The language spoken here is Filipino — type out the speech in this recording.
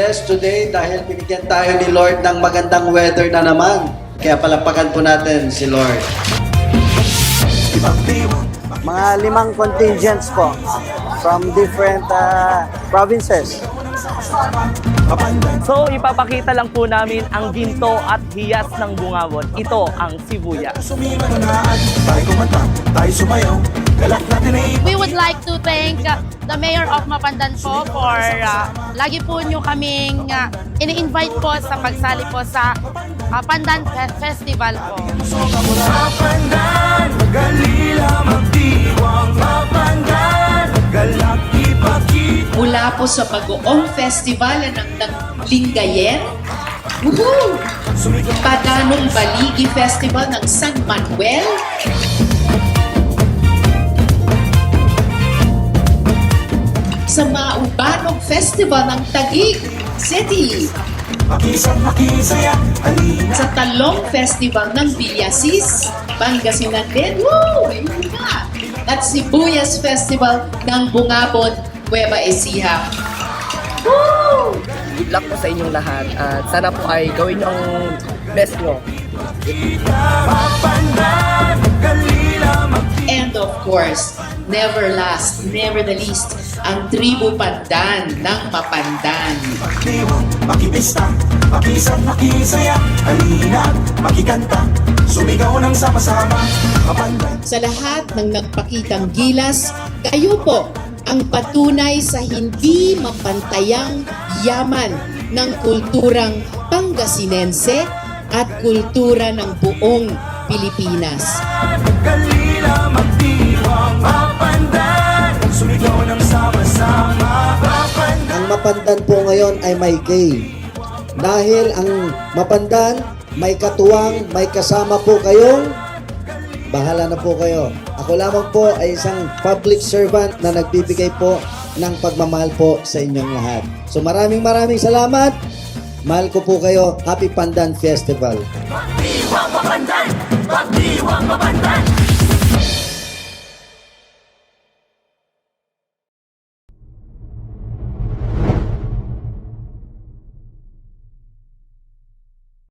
blessed today dahil binigyan tayo ni Lord ng magandang weather na naman. Kaya palapakan po natin si Lord. Mga 5 contingents po from different provinces. So, ipapakita lang po namin ang ginto at hiyas ng bungabon. Ito ang sibuyas. We would like to thank the Mayor of Mapandan po for lagi po nyo kaming ini-invite po sa pagsali po sa Pandan Festival po. Mapandan, Galila, magdiwang Mapandan, galak ipakita. Mula po sa Bagoong Festival ng Lingayen, Padanong Baligi Festival ng San Manuel, sa Maubanog Festival ng Taguig City, sa Talong Festival ng Villasis, Pangasinan din. Woo! Ayun nga. At Sibuyas Festival ng Bungabon, Nueva Ecija. Woo! Good luck po sa inyong lahat at sana po ay gawin yung best nyo. And of course, never the least, ang Tribu Pandan ng Mapandan. Makipista, makisang, makisaya, halina, makikanta, sumigaw ng sama-sama, Mapandan. Sa lahat ng nagpakitang gilas, kayo po ang patunay sa hindi mapantayang yaman ng kulturang Pangasinense at kultura ng buong Pilipinas. Galila, magdiwang, Mapandan, sumigaw ng sama-sama, Mapandan. Ang Mapandan po ngayon ay may K. Dahil ang Mapandan may katuwang, may kasama po kayong, bahala na po kayo. Ako lamang po ay isang public servant na nagbibigay po ng pagmamahal po sa inyong lahat. So maraming salamat. Mahal ko po kayo. Happy Pandan Festival. Magdiwang, Mapandan.